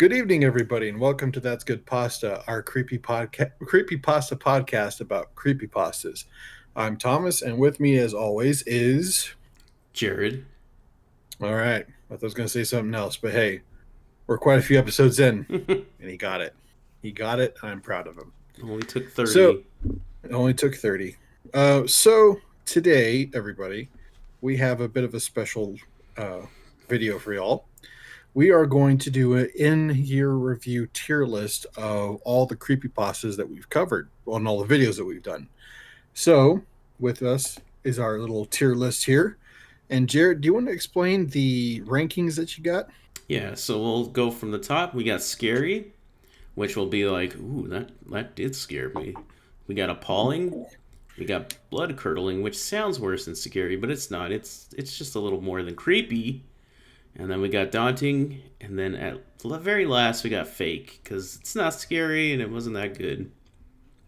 Good evening, everybody, and welcome to That's Good Pasta, our creepy pasta podcast about creepy pastas. I'm Thomas, and with me, as always, is Jared. all right. I was going to say something else, but hey, we're quite a few episodes in, and he got it. He got it. I'm proud of him. Only took So 30. it only took 30. So today, everybody, we have a bit of a special uh, video for y'all. We are going to do an in-year review tier list of all the creepypastas that we've covered on all the videos that we've done. So, with us is our little tier list here. And Jared, do you want to explain the rankings that you got? Yeah, so we'll go from the top. We got Scary, which will be like, ooh, that did scare me. We got Appalling. We got Blood Curdling, which sounds worse than Scary, but it's not. It's just a little more than creepy. And then we got Daunting, and then at the very last we got Fake, because it's not scary and it wasn't that good.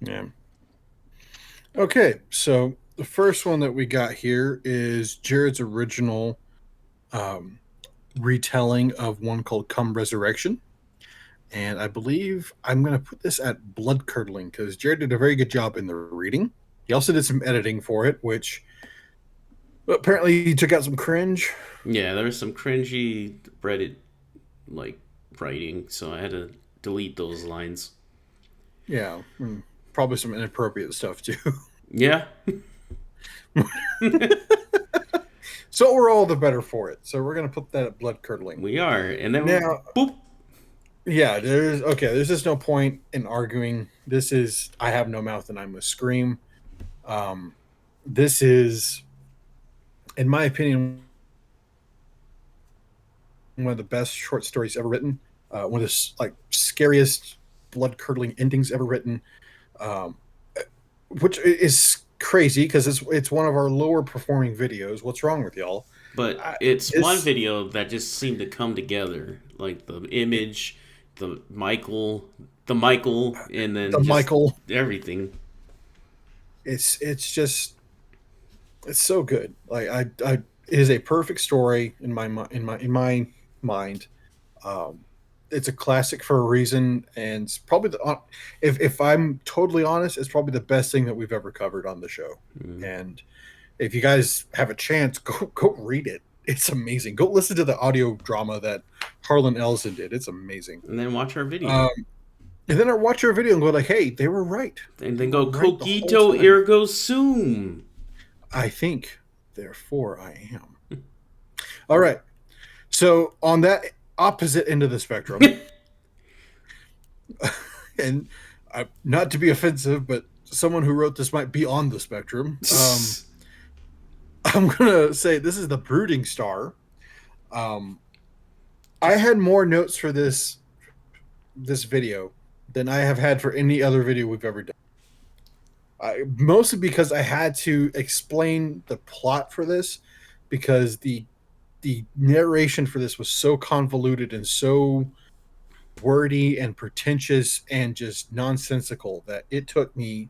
Yeah. Okay, so the first one that we got here is Jared's original um, retelling of one called Come Resurrection. And I believe I'm going to put this at blood curdling because Jared did a very good job in the reading. He also did some editing for it, which apparently he took out some cringe. Yeah, there was some cringy Reddit like writing, so I had to delete those lines. Yeah, probably some inappropriate stuff too. Yeah. So we're all the better for it. So we're going to put that at blood curdling. We are, and then Now, boop. yeah, there's okay. There's just no point in arguing. This is I have no mouth and I must scream. Um, this is, in my opinion, one of the best short stories ever written. One of the scariest, blood curdling endings ever written. Um, which is crazy because it's one of our lower performing videos. What's wrong with y'all? But I, it's one it's video that just seemed to come together, like the image, the Michael, and then the just Michael. everything. It's just it's so good. I it is a perfect story in my mind. Um, it's a classic for a reason, and it's probably if I'm totally honest, it's probably the best thing that we've ever covered on the show. Mm. And if you guys have a chance, go read it. It's amazing. Go listen to the audio drama that Harlan Ellison did. It's amazing. And then watch our video, Um, and then I watch your video and go like, "Hey, they were right. and They then were go right the whole cogito time." ergo sum. I think, therefore, I am. All right. So on that opposite end of the spectrum, and not to be offensive, but someone who wrote this might be on the spectrum. I'm gonna say this is the Brooding Star. Um, I had more notes for this video than I have had for any other video we've ever done. Mostly because I had to explain the plot for this because the narration for this was so convoluted and so wordy and pretentious and just nonsensical that it took me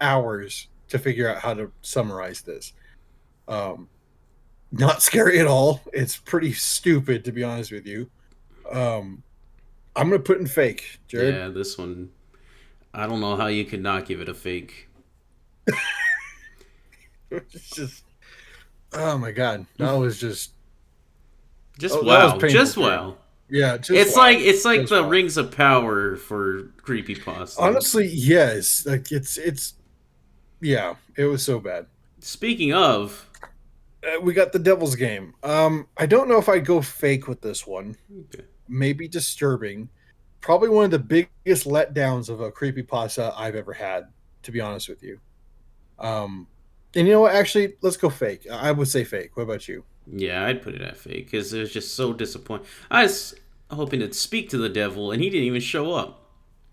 hours to figure out how to summarize this. Um, Not scary at all. It's pretty stupid, to be honest with you. Um, I'm gonna put in fake, Jared. Yeah, this one. I don't know how you could not give it a fake. It's just, oh my god, that was just, Just oh, that was wow, painful, just Jared. wow. Yeah, just It's like wow, it's like just the wow. rings of power for creepy pastas. Honestly, yes. Like it's yeah, it was so bad. Speaking of, We got the Devil's Game. I don't know if I'd go fake with this one. okay. Maybe disturbing. Probably one of the biggest letdowns of a creepypasta I've ever had, to be honest with you. Um, and you know what? Actually, let's go fake. I would say fake. What about you? Yeah, I'd put it at fake because it was just so disappointing. I was hoping to speak to the devil, and he didn't even show up.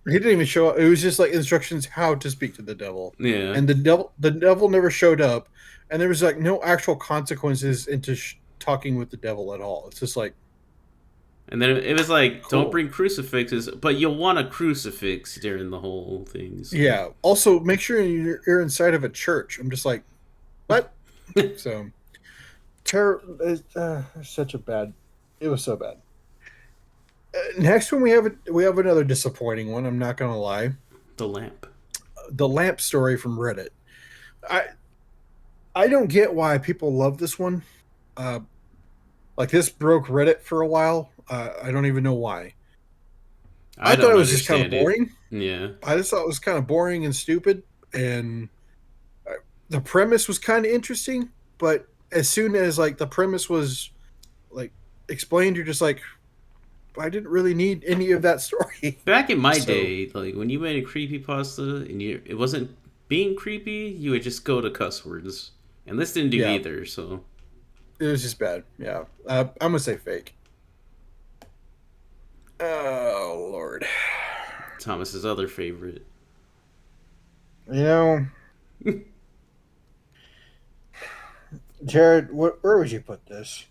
He didn't even show up. It was just like instructions how to speak to the devil, Yeah, and the devil never showed up, and there was like no actual consequences into talking with the devil at all. It's just like and then it was like, don't cool. bring crucifixes, but you'll want a crucifix during the whole thing. So Yeah. Also, make sure you're inside of a church. I'm just like, what? So, terror. Such a bad. It was so bad. Next one we have another disappointing one. I'm not gonna lie. The lamp. The lamp story from Reddit. I I don't get why people love this one. Uh, like this broke Reddit for a while. I don't even know why. I I thought don't it was just kind of understand it. boring. Yeah. I just thought it was kind of boring and stupid, and the premise was kind of interesting. But as soon as like the premise was like explained, you're just like, I didn't really need any of that story. Back in my So day, like when you made a creepy pasta and it wasn't being creepy, you would just go to cuss words. And this didn't do yeah, either, so it was just bad. Yeah, I'm gonna say fake. Oh Lord, Thomas's other favorite. you know, Jared, where would you put this?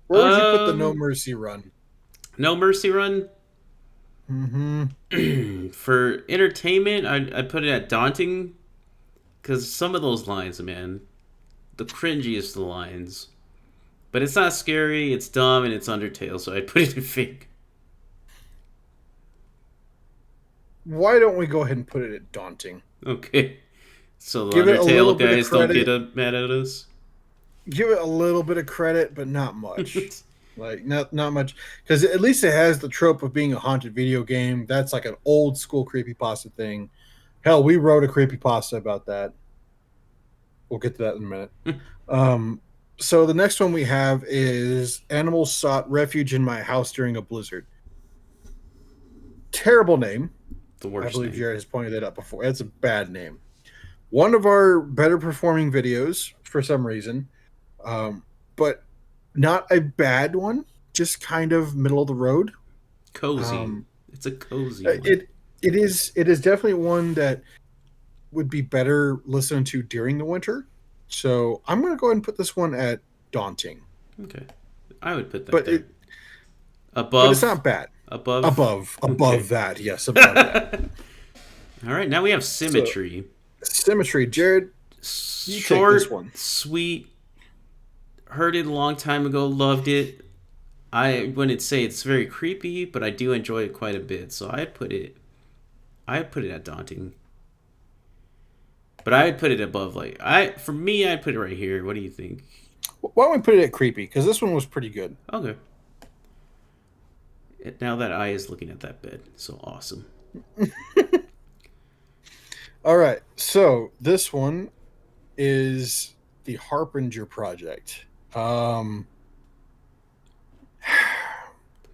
Where would you put the No Um Mercy run? No Mercy Run. Mm-hmm. For entertainment, I put it at daunting because some of those lines, man, the cringiest of the lines. But it's not scary, it's dumb, and it's Undertale, so I'd put it in fake. Why don't we go ahead and put it at daunting? Okay. So the Give it a little Undertale bit of guys don't get credit. mad at us. Give it a little bit of credit, but not much. Like not much, because at least it has the trope of being a haunted video game. That's like an old school creepypasta thing. Hell, we wrote a creepypasta about that. We'll get to that in a minute. Um, so the next one we have is animals sought refuge in my house during a blizzard. Terrible name. The I worst believe name. Jared has pointed that out before. That's a bad name. One of our better performing videos for some reason, but not a bad one. Just kind of middle of the road. Cozy. Um, It's a cozy one. it is definitely one that would be better listened to during the winter. So I'm going to go ahead and put this one at daunting, Okay. I would put that but there. it's Above. not bad. Above. Above Okay. that, yes, above that. All right, now we have So symmetry. symmetry, Jared, you take this Short, one. sweet. Heard it a long time ago. Loved it. I wouldn't say it's very creepy, but I do enjoy it quite a bit. So I'd put it. I'd put it at daunting. But I'd put it above. Like for me, I'd put it right here. What do you think? Why don't we put it at creepy? Because this one was pretty good. Okay. Now that eye is looking at that bed, so awesome. All right, so this one is the Harbinger project.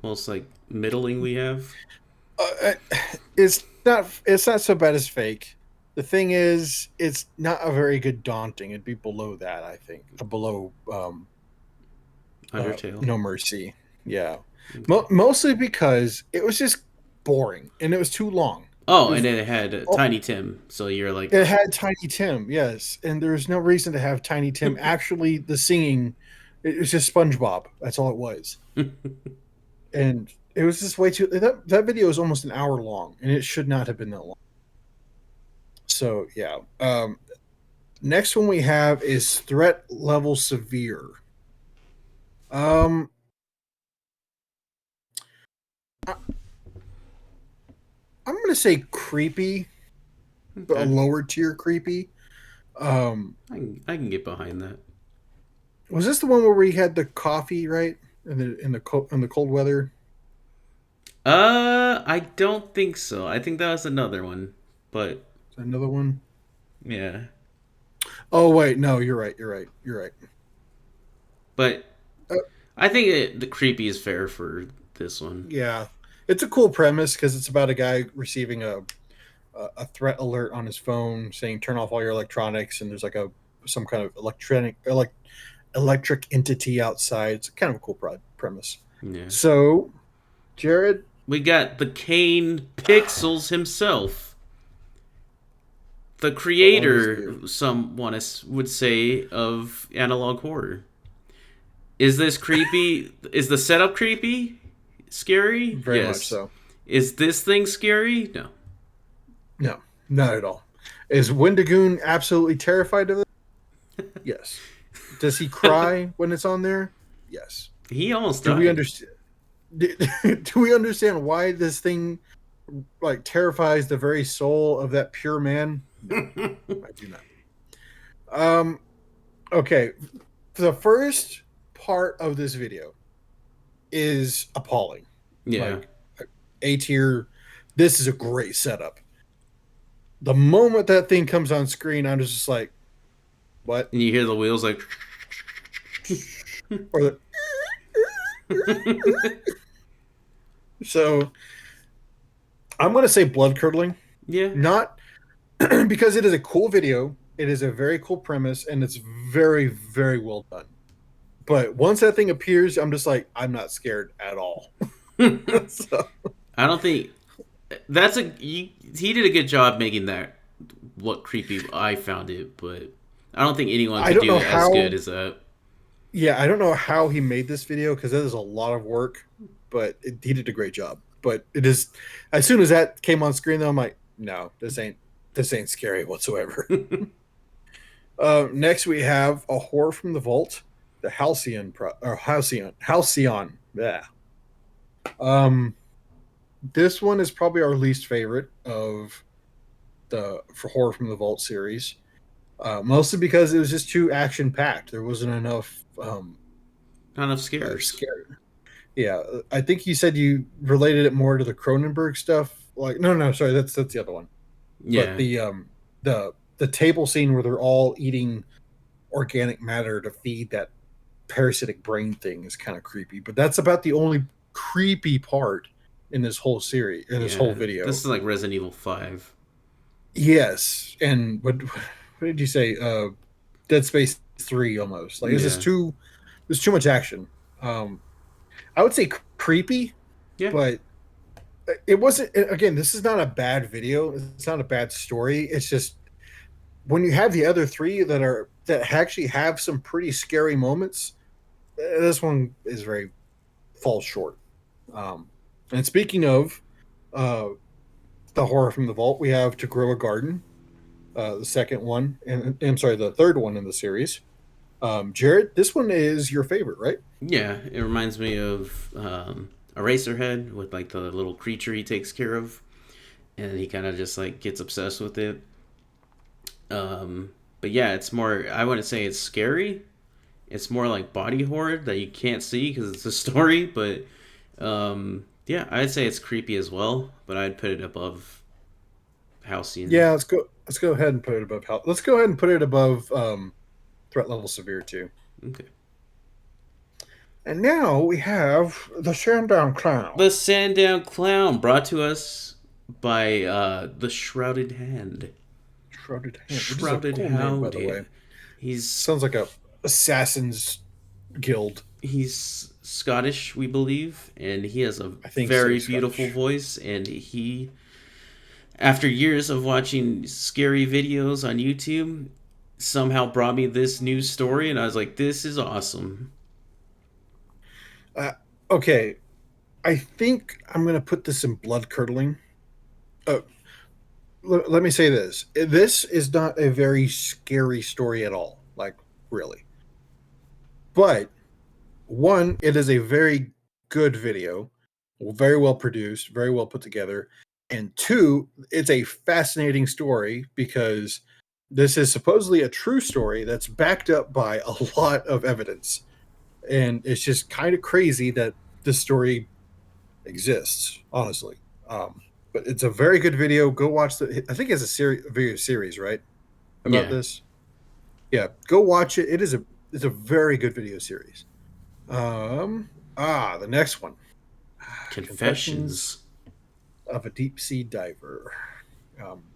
Most like middling we have. Uh, it's not so bad as fake. The thing is, it's not a very good daunting. It'd be below that, I think, below Undertale. No Mercy. Yeah, Okay. Mostly because it was just boring and it was too long. It Oh, and was. then it had Oh, Tiny Tim. So you're like, it had Tiny Tim, yes, and there's no reason to have Tiny Tim. Actually, the singing, it was just SpongeBob. That's all it was, and it was just way too. That video is almost an hour long, and it should not have been that long. So yeah. Next one we have is threat level severe. Um, I, I'm gonna say creepy, but a okay, lower tier creepy. Um, I can get behind that. was this the one where we had the coffee right in the cold weather? I don't think so. I think that was another one. But Another one. yeah, Oh wait, no, you're right. You're right. You're right. but Uh, I think the creepy is fair for this one. yeah, it's a cool premise because it's about a guy receiving a threat alert on his phone saying turn off all your electronics, and there's like a some kind of electric entity outside. It's kind of a cool premise. Yeah, So, Jared, we got the Kane Pixels himself, the what one is you? creator. Someone would say of analog horror. Is this creepy? Is the setup creepy? Scary? Very much Yes. so. Is this thing scary? No. No, not at all. Is Wendigoon absolutely terrified of it? Yes. Does he cry when it's on there? Yes. He almost Do we died. understand? do, do we understand why this thing like terrifies the very soul of that pure man? No, I do not. Um, okay, the first part of this video is appalling. Yeah. Like A tier. This is a great setup. The moment that thing comes on screen, I'm just like, what? And you hear the wheels like. Or the, so I'm gonna say blood curdling, Yeah. not because it is a cool video. It is a very cool premise, and it's very, very well done. But once that thing appears, I'm just like, I'm not scared at all. So, I don't think that's he did a good job making that look creepy. I found it, but I don't think anyone I could don't do know it as good how. as that. Yeah, I don't know how he made this video because that is a lot of work, but he did a great job. But it is, as soon as that came on screen, though, I'm like, no, this ain't scary whatsoever. Next, we have a horror from the vault, the Halcyon. Yeah. Um, this one is probably our least favorite of the for horror from the vault series, mostly because it was just too action packed. There wasn't enough Not enough scares. scary. Yeah, I think you said you related it more to the Cronenberg stuff. Like, no, sorry, that's the other one. But Yeah, the table scene where they're all eating organic matter to feed that parasitic brain thing is kind of creepy. But that's about the only creepy part in this whole series, in this whole yeah. This video. is like Resident Evil 5. Yes, and what did you say? Dead Space 3 almost. Like, Yeah, there's too much action. Um, I would say creepy, yeah, but it wasn't. Again, this is not a bad video. It's not a bad story. It's just when you have the other three that actually have some pretty scary moments, this one is very falls short. Um, and speaking of uh, the horror from the vault, we have To Grow a Garden, the second one, and I'm sorry, the third one in the series. Jared, this one is your favorite, right? yeah. It reminds me of Eraserhead with like the little creature he takes care of, and he kind of just like gets obsessed with it. But yeah, it's more. I wouldn't say it's scary. It's more like body horror that you can't see because it's a story. But yeah, I'd say it's creepy as well. But I'd put it above Halcyon. Yeah, let's go. Let's go ahead and put it above. Let's go ahead and put it above threat level severe too. Okay. And now we have the Sandown Clown. The Sandown Clown, brought to us by the Shrouded Hand. Shrouded Hand, which is a Shrouded cool name, by the Hound. way. He's Sounds like a assassin's guild. he's Scottish, we believe, and he has a I think so. very beautiful Scottish. voice. And he, after years of watching scary videos on YouTube, somehow brought me this new story, and I was like, "This is awesome." Uh, okay, I think I'm gonna put this in blood curdling. Uh, let me say this: this is not a very scary story at all. Like, really, but one, it is a very good video, very well produced, very well put together. And two, it's a fascinating story because this is supposedly a true story that's backed up by a lot of evidence. And it's just kind of crazy that this story exists, honestly. But it's a very good video. Go watch I think it's a video series, right? About Yeah, this. Yeah, go watch it. It's a very good video series. The next one. Confessions Confessions. of a Deep Sea Diver.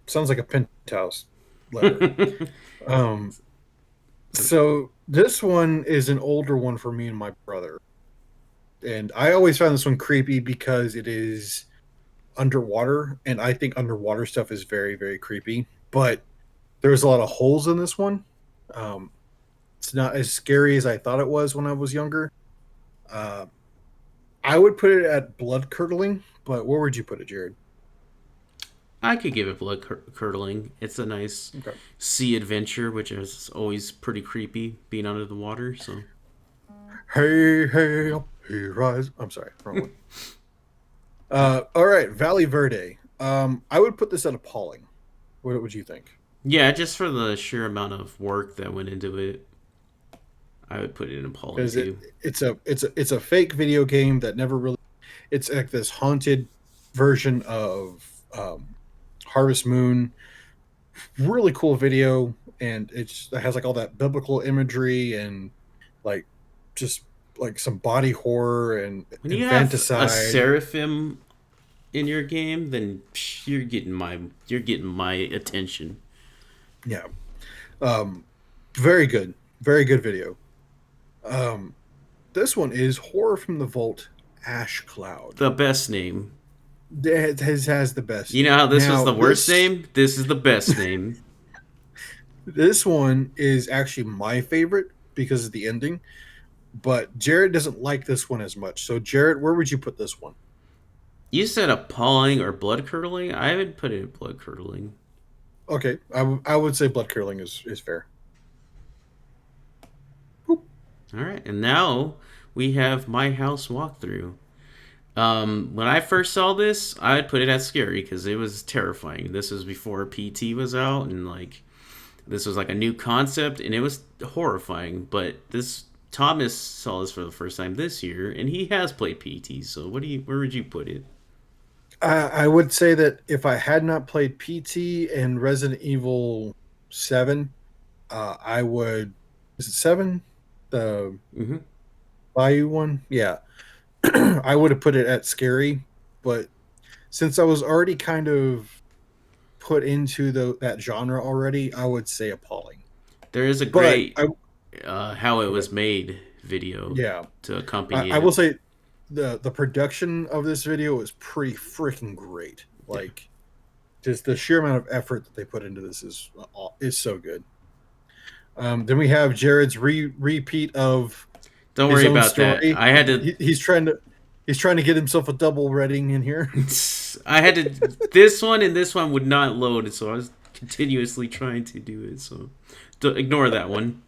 Sounds like a penthouse letter. Um, so this one is an older one for me and my brother. And I always found this one creepy because it is underwater. And I think underwater stuff is very, very creepy. But there's a lot of holes in this one. Um, it's not as scary as I thought it was when I was younger. Uh, I would put it at blood curdling, but where would you put it, Jared? I could give it blood curdling. It's a nice Okay. sea adventure, which is always pretty creepy being under the water. So Hey, hey, He rise. I'm sorry, wrong one. All right, Valley Verde. I would put this at appalling. What would you think? Yeah, just for the sheer amount of work that went into it, I would put it in appalling Because too. it's a fake video game that never really. It's like this haunted version of Harvest Moon. Really cool video, and it has like all that biblical imagery and like just like some body horror and When you have a infanticide. seraphim in your game, then you're getting my attention. Yeah, um, very good video. Um, this one is Horror from the Vault, Ash Cloud. The best name. It has the best You know how name. this was Now the worst name? This is the best name. this one is actually my favorite because of the ending, but Jared doesn't like this one as much. So Jared, where would you put this one? You said appalling or blood curdling? I would put it in blood curdling. Okay, I would say blood curling is fair. Boop. All right, and now we have my house walkthrough. When I first saw this, I'd put it as scary because it was terrifying. This was before PT was out, and like this was like a new concept, and it was horrifying. But this Thomas saw this for the first time this year, and he has played PT. So where would you put it? I would say that if I had not played PT and Resident Evil 7, I would. Is it 7? The Hmm. Bayou one? Yeah. I would have put it at scary, but since I was already kind of put into that genre already, I would say appalling. There is a But great how it was made video yeah, to accompany I will it. say the production of this video is pretty freaking great. Yeah. Like just the sheer amount of effort that they put into this is so good. Then we have Jared's repeat of Don't his worry own about that. story. He's trying to get himself a double reading in here. I had to. This one and this one would not load, so I was continuously trying to do it. So ignore that one.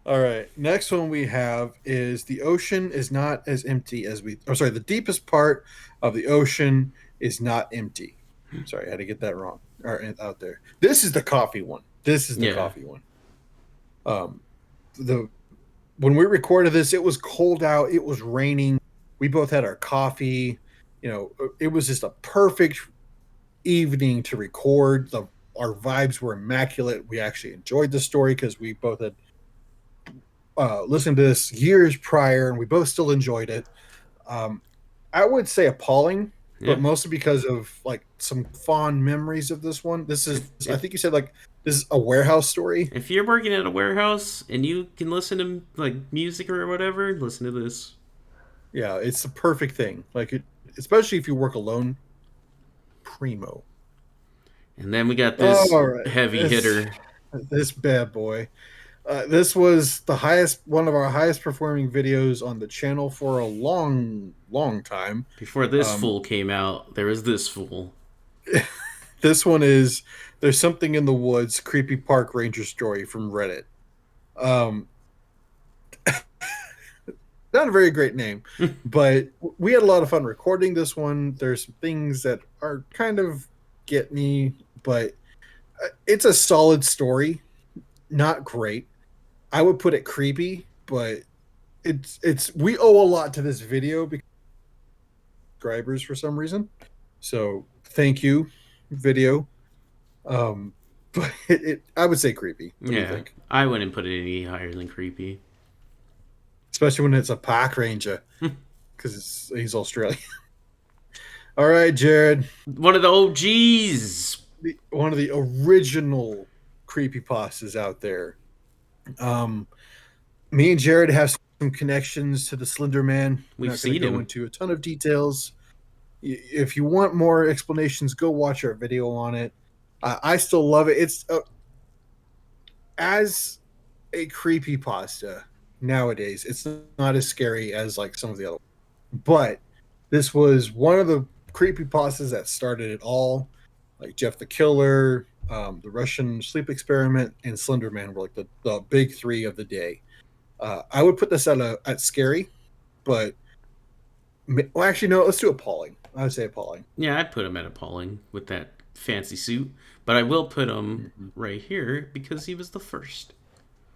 All right. Next one we have is the ocean is not as empty as we. Oh, sorry. The deepest part of the ocean is not empty. Sorry, I had to get that wrong. Or out there. This is the coffee one. This is the Yeah. coffee one. Um, the when we recorded this, it was cold out. It was raining. We both had our coffee. It was just a perfect evening to record. Our vibes were immaculate. We actually enjoyed the story because we both had listened to this years prior, and we both still enjoyed it. Um, I would say appalling, Yeah. but mostly because of like some fond memories of this one. This is, If, I if think you said like this is a warehouse story. if you're working at a warehouse and you can listen to like music or whatever, listen to this. Yeah, it's the perfect thing. Especially if you work alone. Primo. And then we got this All right, heavy hitter. this bad boy. This was one of our highest performing videos on the channel for a long, long time. Before this Um, fool came out, there was this fool. this one is There's Something in the Woods, creepy park ranger story from Reddit. Um, not a very great name, but we had a lot of fun recording this one. There's some things that are kind of get me, but it's a solid story. Not great. I would put it creepy, but it's we owe a lot to this video because subscribers for some reason. So thank you, video. Um, but I would say creepy. What do you Yeah, think? I wouldn't put it any higher than creepy. Especially when it's a park ranger because he's Australian. All right, Jared. One of the OGs. One of the original creepy pastas out there. Um, Me and Jared have some connections to the Slender Man. I'm We've not going to seen go him. into a ton of details. If you want more explanations, go watch our video on it. I still love it. It's as a creepy pasta nowadays. It's not as scary as like some of the other, but this was one of the creepy pastas that started it all. Like Jeff the Killer, the Russian Sleep Experiment, and Slender Man were like the big three of the day. I would put this at scary. but well, actually, no. Let's do appalling. I would say appalling. Yeah, I'd put him at appalling with that fancy suit, but I will put him Mhm. right here because he was the first.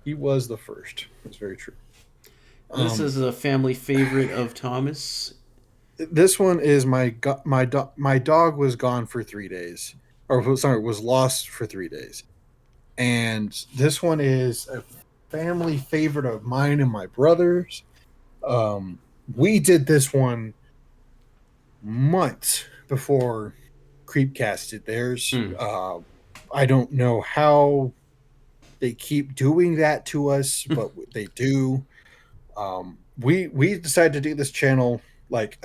He was the first. That's very true. This Um, is a family favorite of Thomas. this one is my dog was gone for 3 days, or sorry, was lost for 3 days, and this one is a family favorite of mine and my brothers. Um, we did this one months before Creepcast did theirs. Mm. I don't know how they keep doing that to us, but they do. We decided to do this channel like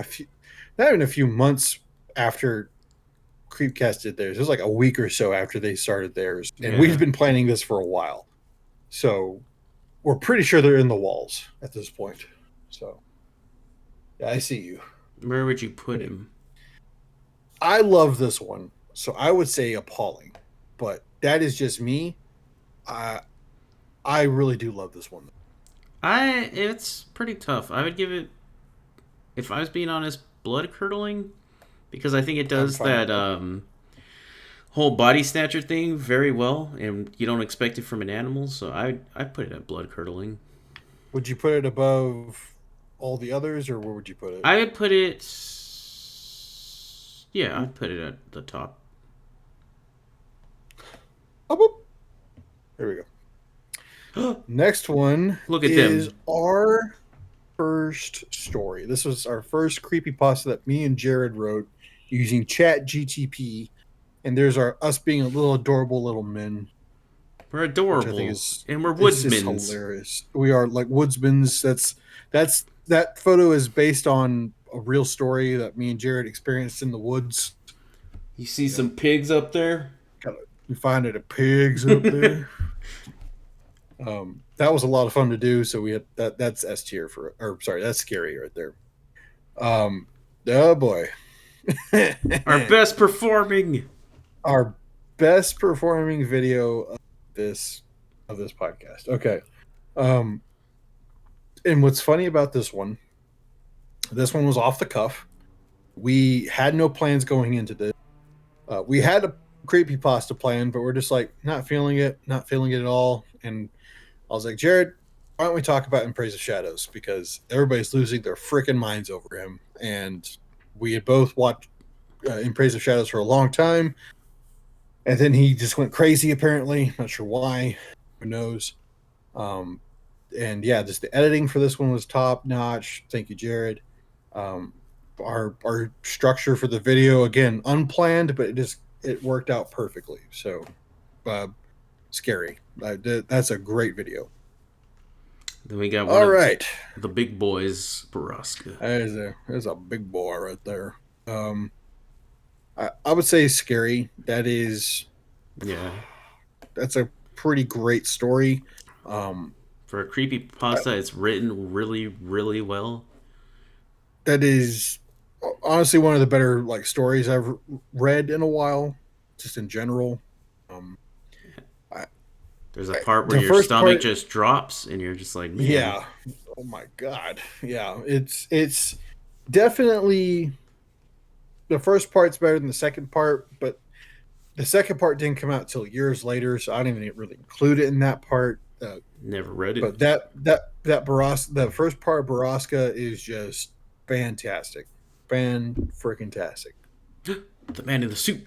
not even a few months after Creepcast did theirs. It was like a week or so after they started theirs, and we've Yeah. been planning this for a while. So we're pretty sure they're in the walls at this point. So yeah, I see you. Where would you put him? I love this one, so I would say appalling, but that is just me. I I really do love this one. It's pretty tough. I would give it, if I was being honest, blood curdling because I think it I'm does fine with that that. whole body snatcher thing very well, and you don't expect it from an animal. So I put it at blood curdling. Would you put it above all the others, or where would you put it? I would put it, yeah, I'd put it at the top. Oh, boop. There we go. Next one Look at is them. our first story. This was our first creepypasta that me and Jared wrote using Chat GTP. And there's our us being a little adorable little men, We're which I think adorable, is and we're it's woodsmans. hilarious. We are like woodsmans. That photo is based on a real story that me and Jared experienced in the woods. You see You know, some pigs up there? kind of we find it a pigs up there. That was a lot of fun to do. So we had that. That's S tier for, or sorry, that's scary right there. Um, oh boy, Our best performing. our best performing video this of this podcast. Okay. Um, and what's funny about this one was off the cuff. We had no plans going into this. We had a creepy pasta plan, but we're just like not feeling it at all. And I was like, Jared, why don't we talk about In Praise of Shadows? Because everybody's losing their freaking minds over him. And we had both watched In Praise of Shadows for a long time. And then he just went crazy, apparently. Not sure why. Who knows? Um, and yeah, just the editing for this one was top notch. Thank you, Jared. Um, our structure for the video, again, unplanned, but it worked out perfectly. So uh, scary. That's a great video. Then we got one All of right, the big boys, Baraska. there's a big boy right there. I would say scary. Yeah. That's a pretty great story. Um, For a creepy pasta, it's written really, really well. that is honestly one of the better like stories I've read in a while, just in general. Um, I, There's a part where the your first stomach part, just drops, and you're just like, man, yeah. Oh my god, yeah. It's definitely the first part's better than the second part, but the second part didn't come out till years later, so I didn't even really include it in that part. never read it. But that the first part of Baraska is just fantastic, fan freaking tastic. The man in the suit.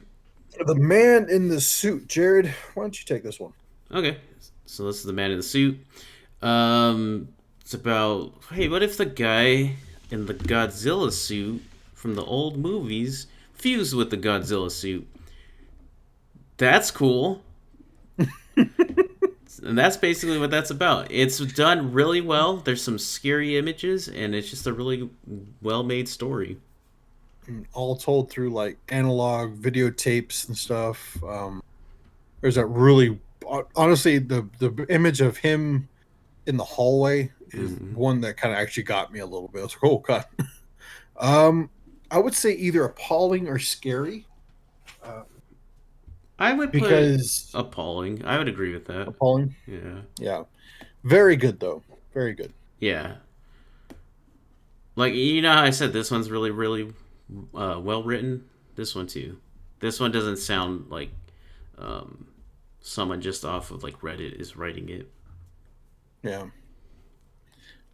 The man in the suit, Jared. Why don't you take this one? Okay, so this is the man in the suit. It's about, hey, what if the guy in the Godzilla suit from the old movies fused with the Godzilla suit? That's cool. And that's basically what that's about. It's done really well. There's some scary images, and it's just a really well made story. All told through like analog videotapes and stuff. There's a really honestly the image of him in the hallway is Hmm. one that kind of actually got me a little bit. I was like, oh god. Um, I would say either appalling or scary, uh, I would put because appalling. I would agree with that. appalling. Yeah. Yeah, very good though. Very good. Yeah. Like, you know how I said this one's really, really well written? This one too. This one doesn't sound like um, someone just off of like Reddit is writing it. Yeah.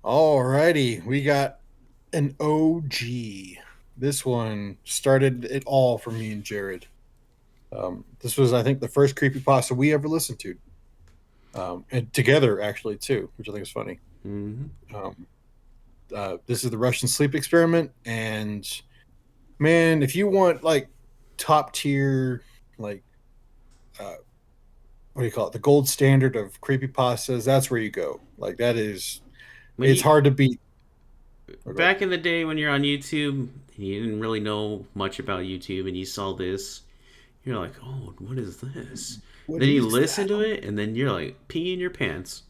Alrighty, we got an OG. This one started it all for me and Jared. This was, I think, the first creepypasta we ever listened to, and together actually too, which I think is funny. Mm-hmm. Um, this is the Russian sleep experiment, and man, if you want like top tier, like uh, what do you call it, the gold standard of creepypastas, that's where you go. Like that is, When it's you hard to beat. Oh, go ahead. back in the day when you're on YouTube, you didn't really know much about YouTube, and you saw this, you're like, "Oh, what is this?" What Then you is listen that? to it, and then you're like peeing your pants.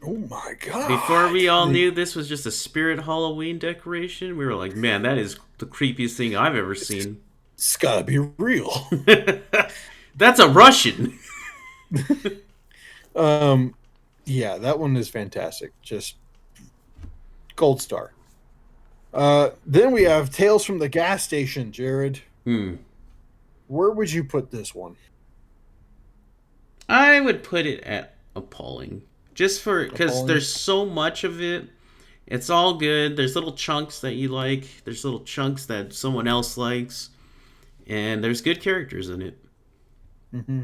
Oh my Before god! we all knew this was just a spirit Halloween decoration, we were like, "Man, that is the creepiest thing I've ever seen." It's gotta be real. That's a Russian. um, yeah, that one is fantastic. Just gold star. Then we have Tales from the Gas Station, Jared. Hmm. Where would you put this one? I would put it at appalling. Just for because Appalling. there's so much of it. It's all good. There's little chunks that you like. There's little chunks that someone else likes, and there's good characters in it. Mm-hmm.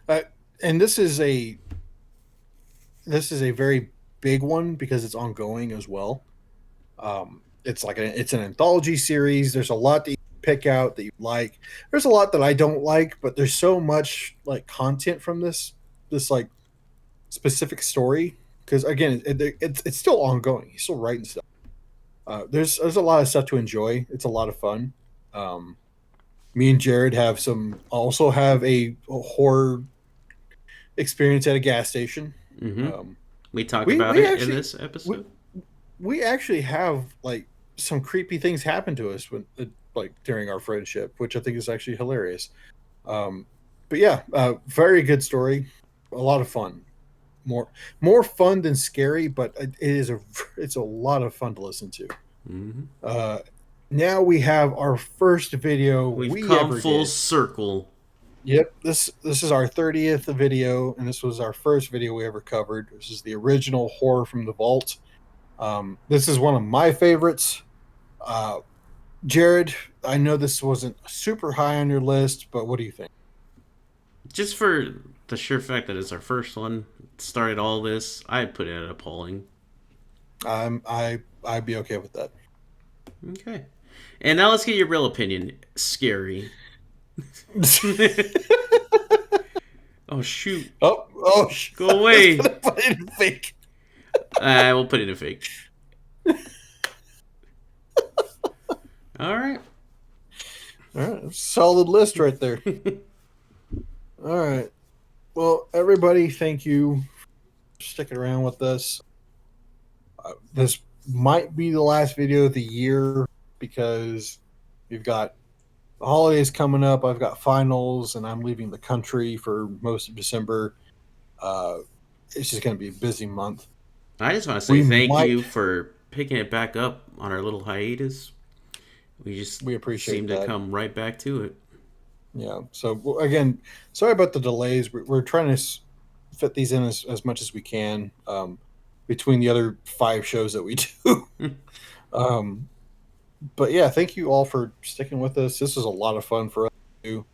Uh, and this is a very big one because it's ongoing as well. It's like it's an anthology series. There's a lot that you pick out that you like. There's a lot that I don't like, but there's so much like content from this like specific story because again, it's still ongoing. He's still writing stuff. There's a lot of stuff to enjoy. It's a lot of fun. Um, Me and Jared have a horror experience at a gas station. Hmm. Um, We talk we about we it in actually this we, episode. we actually have like some creepy things happen to us when like during our friendship, which I think is actually hilarious. Um, but yeah, very good story, a lot of fun. More more fun than scary, but it's a lot of fun to listen to. Hmm. Uh, Now we have our first video We've we come ever full did. circle. Yep, this is our 30th video, and this was our first video we ever covered. This is the original Horror from the Vault. This is one of my favorites. Uh, Jared, I know this wasn't super high on your list, but what do you think? Just for the sheer fact that it's our first one, started all this, I put it at appalling. I'd be okay with that. Okay. And now let's get your real opinion. Scary. Oh, shoot. Go I was away. gonna put it in fake. We'll put it in fake. All right. All right, solid list right there. All right. Well, everybody, thank you for sticking around with us. This might be the last video of the year because we've got the holidays coming up. I've got finals, and I'm leaving the country for most of December. Uh, it's just going to be a busy month. I just want to say We thank might, you for picking it back up on our little hiatus. We just we seem appreciate to that. come right back to it. Yeah. So again, sorry about the delays. We're trying to fit these in as much as we can between the other 5 shows that we do. um, but yeah, thank you all for sticking with us. This is a lot of fun for us to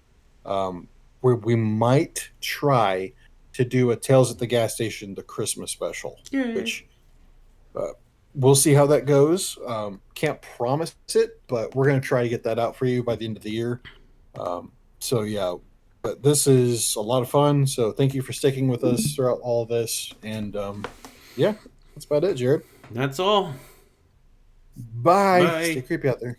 do. We might try to do a Tales at the Gas Station, the Christmas special, Yeah. which uh, we'll see how that goes. Can't promise it, but we're going to try to get that out for you by the end of the year. Um, so yeah, but this is a lot of fun. So thank you for sticking with us throughout all of this. And yeah, that's about it, Jared. That's all. Bye. Stay Bye. creepy out there.